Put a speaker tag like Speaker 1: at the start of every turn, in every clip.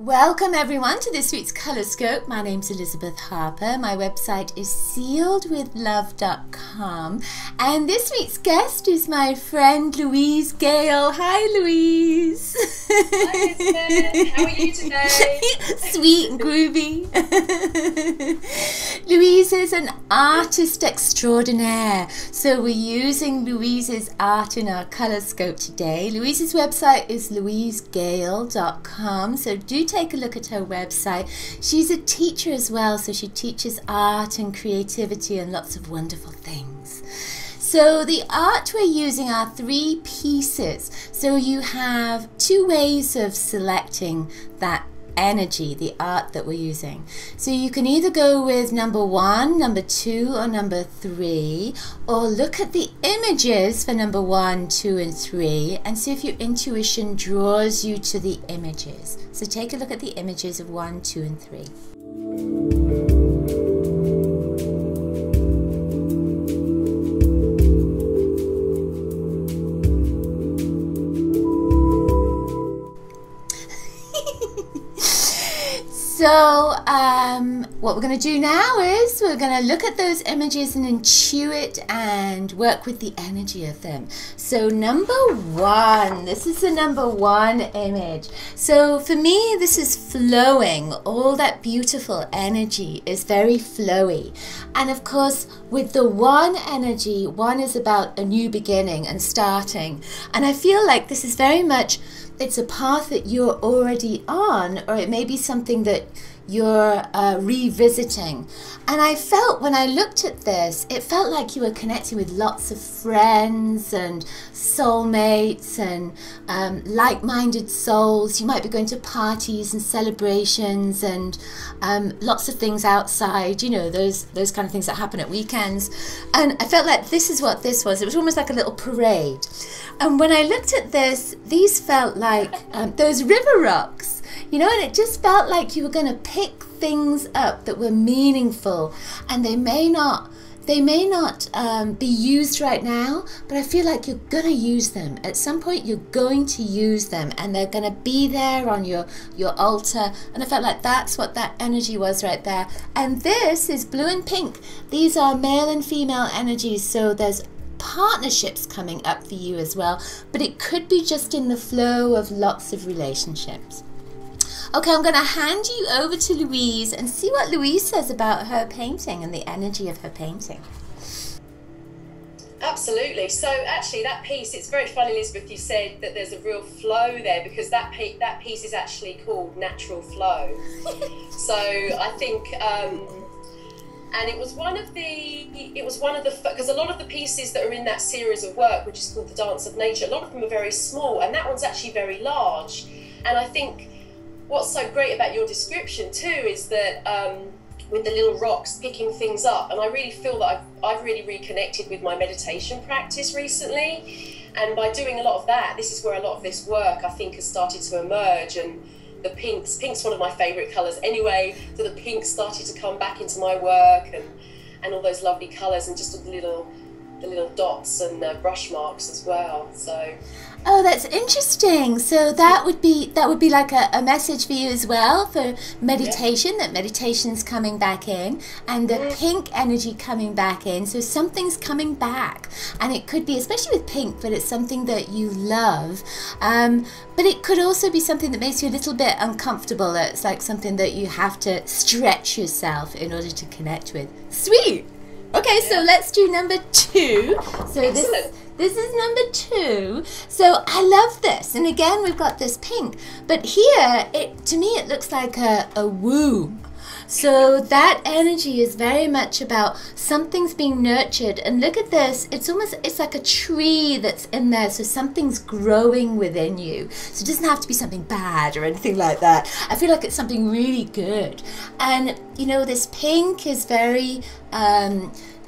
Speaker 1: Welcome everyone to this week's Colorscope. My name's Elizabeth Harper. My website is sealedwithlove.com, and this week's guest is my friend Louise Gale. Hi Louise.
Speaker 2: Hi Elizabeth, how are you today?
Speaker 1: Sweet and groovy. Louise is an artist extraordinaire, so we're using Louise's art in our Colorscope today. Louise's website is louisegale.com, so do take a look at her website. She's a teacher as well, so she teaches art and creativity and lots of wonderful things. So the art we're using are 3 pieces. So you have 2 ways of selecting that energy, the art that we're using. So you can either go with number 1, number 2, or number 3, or look at the images for number 1, 2, and 3 and see if your intuition draws you to the images. So take a look at the images of 1, 2, and 3. So what we're going to do now is we're going to look at those images and intuit and work with the energy of them. So number 1, this is the number 1 image. So for me, this is flowing. All that beautiful energy is very flowy. And of course, with the 1 energy, 1 is about a new beginning and starting. And I feel like this is very much, it's a path that you're already on, or it may be something that you're revisiting. And I felt when I looked at this, it felt like you were connecting with lots of friends and soulmates and like-minded souls. You might be going to parties and celebrations and lots of things outside, you know, those kind of things that happen at weekends. And I felt like this is what this was. It was almost like a little parade. And when I looked at this, these felt like those river rocks, you know, and it just felt like you were going to pick things up that were meaningful, and they may not be used right now, but I feel like you're going to use them. At some point you're going to use them, and they're going to be there on your altar. And I felt like that's what that energy was right there. And this is blue and pink. These are male and female energies, so there's partnerships coming up for you as well, but it could be just in the flow of lots of relationships. Okay, I'm going to hand you over to Louise and see what Louise says about her painting and the energy of her painting.
Speaker 2: Absolutely. So actually that piece, it's very funny, Elizabeth, you said that there's a real flow there, because that piece is actually called Natural Flow. So I think and it was one of the, because a lot of the pieces that are in that series of work, which is called The Dance of Nature, a lot of them are very small, and that one's actually very large. And I think what's so great about your description too is that with the little rocks picking things up, and I really feel that I've really reconnected with my meditation practice recently, and by doing a lot of that, this is where a lot of this work I think has started to emerge. And the pink's one of my favourite colours anyway, so the pink started to come back into my work, and all those lovely colours, and just the little dots and brush marks as well. So
Speaker 1: oh, that's interesting. So that would be like a message for you as well, for meditation, that meditation's coming back in, and the pink energy coming back in. So something's coming back, and it could be, especially with pink, but it's something that you love. But it could also be something that makes you a little bit uncomfortable. It's like something that you have to stretch yourself in order to connect with. Sweet. Okay, so let's do number 2. So this is number 2. So I love this. And again, we've got this pink. But here, to me, it looks like a womb. So that energy is very much about something's being nurtured. And look at this. It's like a tree that's in there. So something's growing within you. So it doesn't have to be something bad or anything like that. I feel like it's something really good. And, you know, this pink is very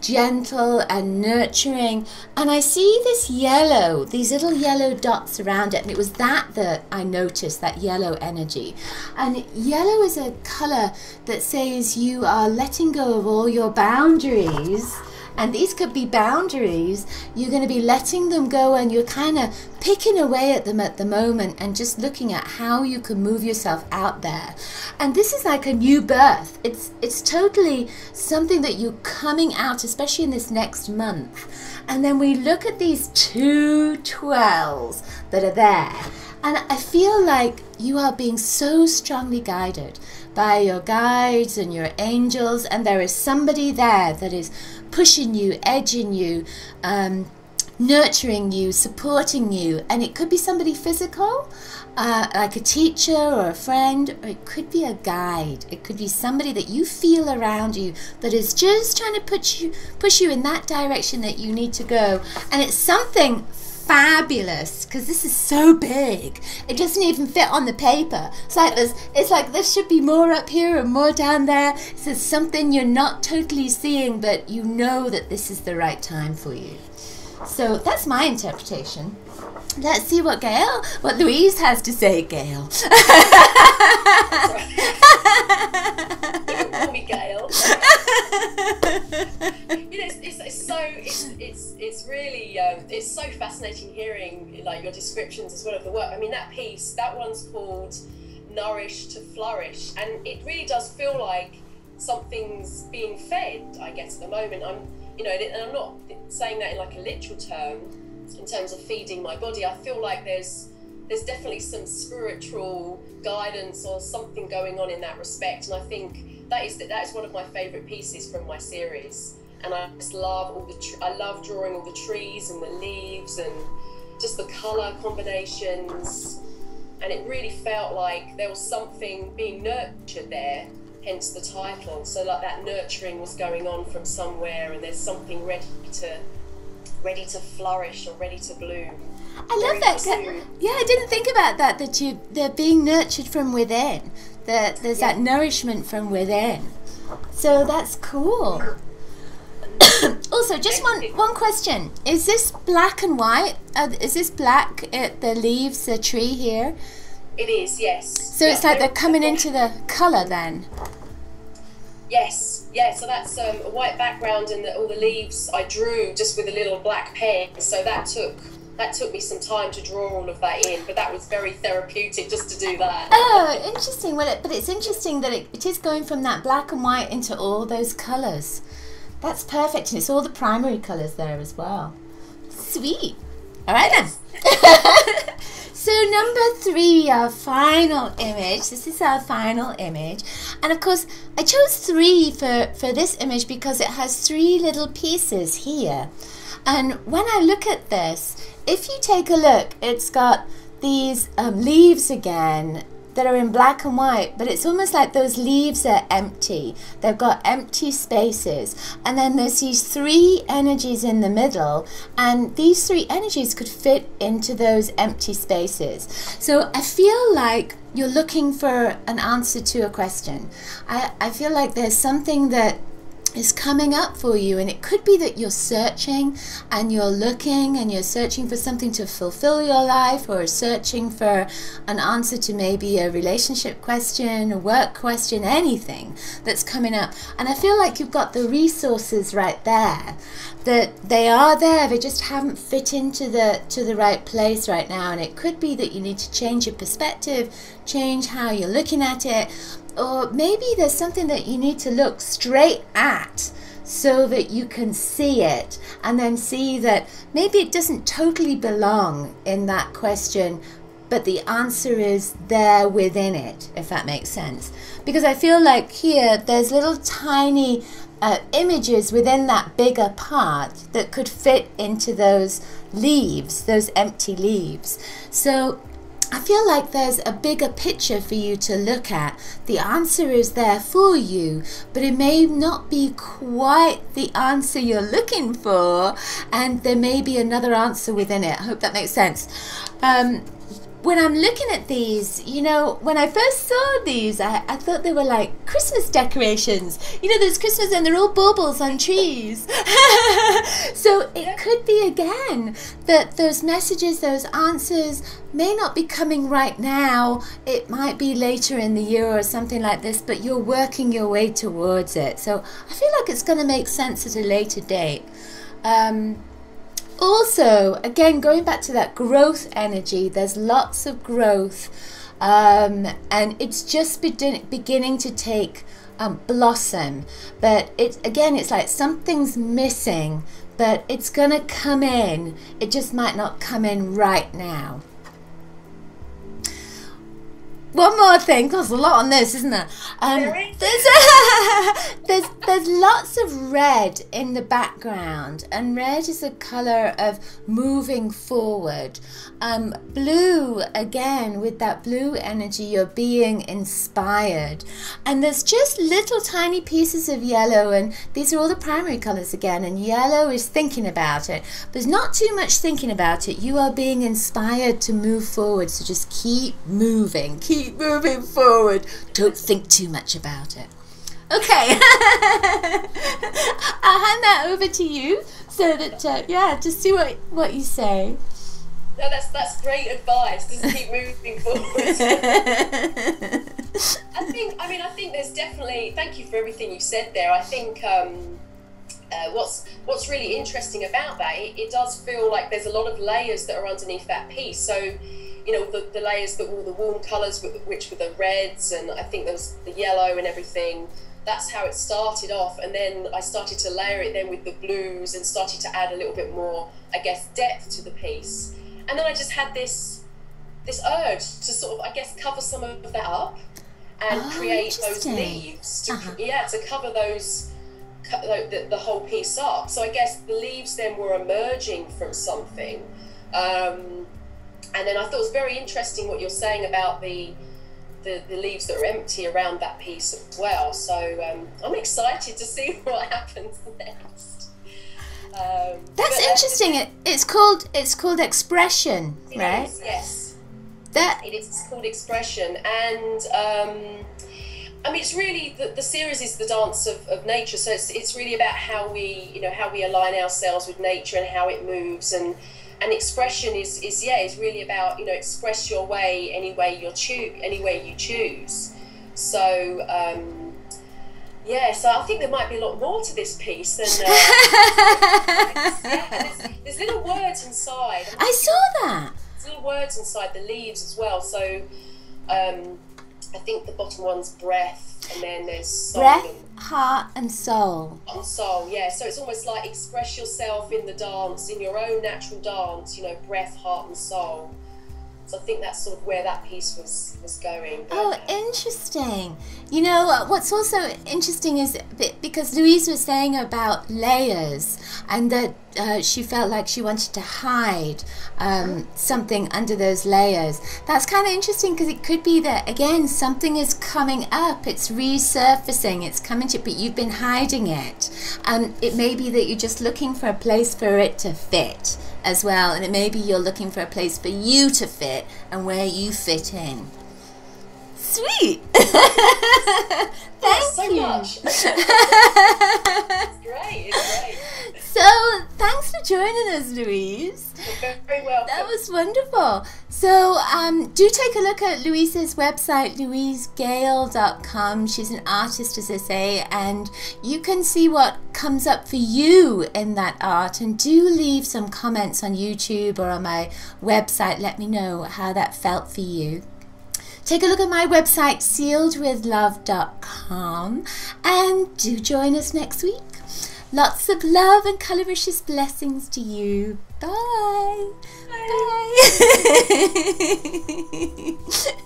Speaker 1: gentle and nurturing, and I see this yellow, these little yellow dots around it, and it was that I noticed, that yellow energy. And yellow is a color that says you are letting go of all your boundaries And these could be boundaries. You're going to be letting them go, and you're kind of picking away at them at the moment and just looking at how you can move yourself out there. And this is like a new birth. It's totally something that you're coming out, especially in this next month. And then we look at these 2 12s that are there. And I feel like you are being so strongly guided by your guides and your angels, and there is somebody there that is pushing you, edging you, nurturing you, supporting you. And it could be somebody physical, like a teacher or a friend, or it could be a guide. It could be somebody that you feel around you that is just trying to push you in that direction that you need to go. And it's something fabulous, because this is so big it doesn't even fit on the paper. It's like there should be more up here and more down there. So it's something you're not totally seeing, but you know that this is the right time for you. So that's my interpretation. Let's see what Louise has to say. Gale.
Speaker 2: Don't call me Gale. It's really it's so fascinating hearing like your descriptions as well of the work. I mean, that piece, that one's called Nourish to Flourish, and it really does feel like something's being fed, I guess, at the moment. And I'm not saying that in like a literal term, in terms of feeding my body. I feel like there's definitely some spiritual guidance or something going on in that respect, and I think that is one of my favourite pieces from my series. And I just love I love drawing all the trees and the leaves and just the colour combinations, and it really felt like there was something being nurtured there, hence the title. So like that nurturing was going on from somewhere, and there's something ready to flourish or ready to bloom.
Speaker 1: I love that. Yeah, I didn't think about that they're being nurtured from within. That there's that nourishment from within. So that's cool. Also, just one question. Is this black and white? Is this black, the leaves, the tree here?
Speaker 2: It is, yes.
Speaker 1: So it's like they're coming into the colour then?
Speaker 2: Yes, yeah, so that's a white background, and all the leaves I drew just with a little black pen, so that took me some time to draw all of that in, but that was very therapeutic just to do that.
Speaker 1: Oh, interesting. Well, but it's interesting that it is going from that black and white into all those colours. That's perfect, and it's all the primary colours there as well. Sweet. All right then. So number 3, our final image. This is our final image, and of course I chose 3 for this image because it has 3 little pieces here. And when I look at this, if you take a look, it's got these leaves again that are in black and white, but it's almost like those leaves are empty. They've got empty spaces, and then there's these 3 energies in the middle, and these 3 energies could fit into those empty spaces. So I feel like you're looking for an answer to a question. I feel like there's something that is coming up for you, and it could be that you're searching and you're looking and you're searching for something to fulfill your life, or searching for an answer to maybe a relationship question, a work question, anything that's coming up. And I feel like you've got the resources right there, that they are there, they just haven't fit into the right place right now. And it could be that you need to change your perspective, change how you're looking at it, or maybe there's something that you need to look straight at so that you can see it, and then see that maybe it doesn't totally belong in that question, but the answer is there within it, if that makes sense. Because I feel like here there's little tiny images within that bigger part that could fit into those leaves, those empty leaves. So I feel like there's a bigger picture for you to look at. The answer is there for you, but it may not be quite the answer you're looking for, and there may be another answer within it. I hope that makes sense. when I'm looking at these, you know, when I first saw these, I thought they were like Christmas decorations. You know, there's Christmas and they're all baubles on trees. So it could be, again, that those messages, those answers may not be coming right now. It might be later in the year or something like this, but you're working your way towards it. So I feel like it's going to make sense at a later date. Also, again, going back to that growth energy, there's lots of growth, and it's just beginning to take blossom. But it's like something's missing, but it's going to come in. It just might not come in right now. One more thing, there's a lot on this, isn't there? There's lots of red in the background, and red is a colour of moving forward. Blue, again, with that blue energy, you're being inspired. And there's just little tiny pieces of yellow, and these are all the primary colours again, and yellow is thinking about it. There's not too much thinking about it. You are being inspired to move forward, so just keep moving forward. Don't think too much about it. Okay. I'll hand that over to you so that yeah, just see what you say.
Speaker 2: No, that's great advice. Just keep moving forward. I think there's definitely, thank you for everything you said there. I think what's really interesting about that, it does feel like there's a lot of layers that are underneath that piece. So, you know, the layers that were the warm colours, which were the reds, and I think there was the yellow and everything. That's how it started off, and then I started to layer it then with the blues and started to add a little bit more, I guess, depth to the piece. And then I just had this urge to sort of, I guess, cover some of that up and create those leaves to cover those, the whole piece up. So I guess the leaves then were emerging from something. And then I thought it was very interesting what you're saying about the leaves that are empty around that piece as well. So I'm excited to see what happens next.
Speaker 1: That's interesting. It's called expression, right?
Speaker 2: Yes. It's called expression, and I mean, it's really the series is the dance of nature. So it's really about how we align ourselves with nature and how it moves, and expression is really about, you know, express your way any way you choose. So so I think there might be a lot more to this piece than there's little words inside.
Speaker 1: I saw that.
Speaker 2: There's little words inside the leaves as well. So I think the bottom one's breath, and then there's soul.
Speaker 1: Breath, heart and soul.
Speaker 2: And soul, yeah. So it's almost like express yourself in the dance, in your own natural dance, you know, breath, heart and soul. So I think that's sort of where that piece was going.
Speaker 1: Oh, interesting. You know, what's also interesting is because Louise was saying about layers, and that she felt like she wanted to hide something under those layers. That's kind of interesting, because it could be that, again, something is coming up, it's resurfacing, it's coming to, but you've been hiding it. It may be that you're just looking for a place for it to fit as well, and it may be you're looking for a place for you to fit and where you fit in. Sweet. Thank
Speaker 2: so
Speaker 1: you.
Speaker 2: Much. It's great.
Speaker 1: So thanks for joining us, Louise.
Speaker 2: You're very welcome.
Speaker 1: That was wonderful. So do take a look at Louise's website, louisegale.com. She's an artist, as I say, and you can see what comes up for you in that art, and do leave some comments on YouTube or on my website. Let me know how that felt for you. Take a look at my website, sealedwithlove.com, and do join us next week. Lots of love and coloricious blessings to you. Bye. Bye. Bye.